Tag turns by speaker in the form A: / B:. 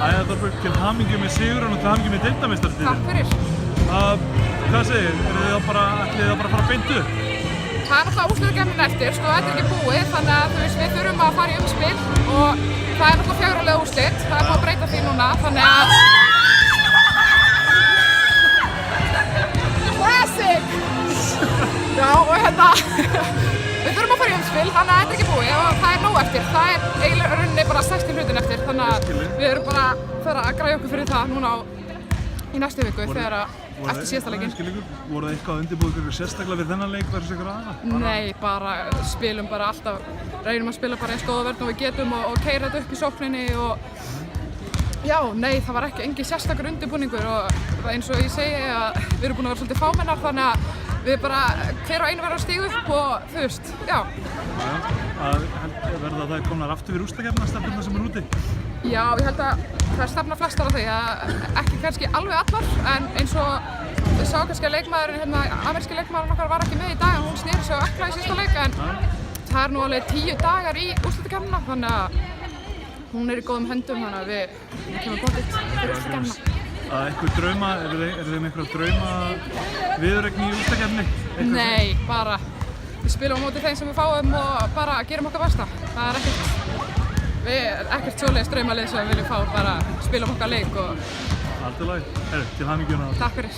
A: Æðarþorpur, til hamingju með sigurinn og til hamingju með deildarmeistaratitilinn.
B: Takk fyrir.
A: Hvað segir þið? Ætlið þið að bara fara beint upp?
B: Það er náttúrulega úrslitakeppnin eftir, sko, þetta er ekki búið, þannig að við þurfum að fara í umspil og það er náttúrulega 4 liða úrslit, það er búið að breyta því núna, þannig að Classic! Já, og við þurfum að fara í umspil, þannig að þetta er ekki búið og það er nóg eftir, það er eiginlega rauninni bara 60 hlutin eftir, þannig að við erum bara að fara að græja okkur fyrir það núna í næstu viku þegar eftir síðasta leikinn.
A: Voru það eitthvað að undirbúið ykkur sérstaklega fyrir þennan leik versus ykkur aðra?
B: Nei, bara spilum bara alltaf, reynum að spila bara eins góða vörn og við getum og keyra þetta upp í sókninni og já, nei, það var engin sérstakur undirbúningur og eins og ég segi að við erum búin að vera svolítið fámennar þannig að við bara hver og einu verðum að stíga upp og þú veist, já.
A: Verða það komnar aftur við úrslitakeppnina stefnurnar sem úti?
B: Já, ég held að það stefna flestar á því að ekki kannski alveg allar en eins og við sá kannski að leikmaðurinn, ameríski leikmaðurinn okkar var ekki með í dag en hún sneri sig á ökla í síðasta leik en það er nú alveg 10 dagar í úrslitakeppnina þannig að hún er í góðum höndum þannig að við kemum gott út fyrir úrslitakeppnina.
A: Eitthvað drauma, eru þið með einhverja drauma viðureign í úrslitakeppninni?
B: Nei, bara við spilum á móti þeim sem við fáum og bara gerum okkar besta. Það er ekkert svoleiðis draumalið sem við viljum fá, bara spilum okkar leik og...
A: Allt í lagi. Til hamingju.
B: Takk fyrir.